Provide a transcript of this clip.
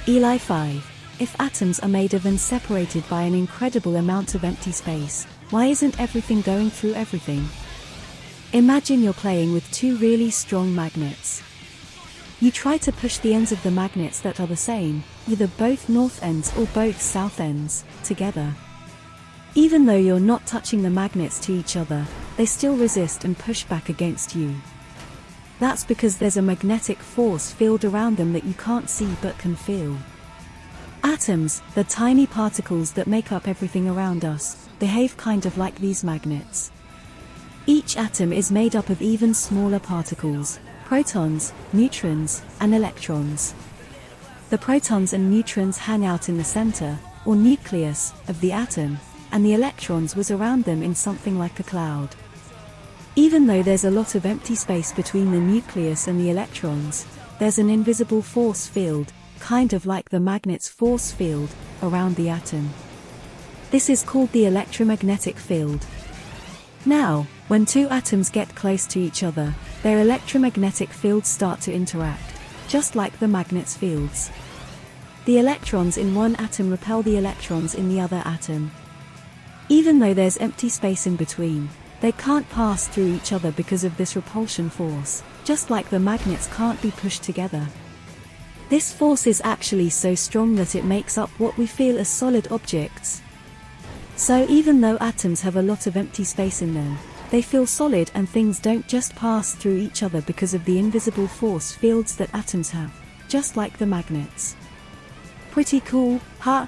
Eli 5. If atoms are made of and separated by an incredible amount of empty space, why isn't everything going through everything? Imagine you're playing with two really strong magnets. You try to push the ends of the magnets that are the same, either both north ends or both south ends, together. Even though you're not touching the magnets to each other, they still resist and push back against you. That's because there's a magnetic force field around them that you can't see but can feel. Atoms, the tiny particles that make up everything around us, behave kind of like these magnets. Each atom is made up of even smaller particles: protons, neutrons, and electrons. The protons and neutrons hang out in the center, or nucleus, of the atom, and the electrons whiz around them in something like a cloud. Even though there's a lot of empty space between the nucleus and the electrons, there's an invisible force field, kind of like the magnet's force field, around the atom. This is called the electromagnetic field. Now, when two atoms get close to each other, their electromagnetic fields start to interact, just like the magnet's fields. The electrons in one atom repel the electrons in the other atom. Even though there's empty space in between, they can't pass through each other because of this repulsion force, just like the magnets can't be pushed together. This force is actually so strong that it makes up what we feel as solid objects. So even though atoms have a lot of empty space in them, they feel solid, and things don't just pass through each other because of the invisible force fields that atoms have, just like the magnets. Pretty cool, huh?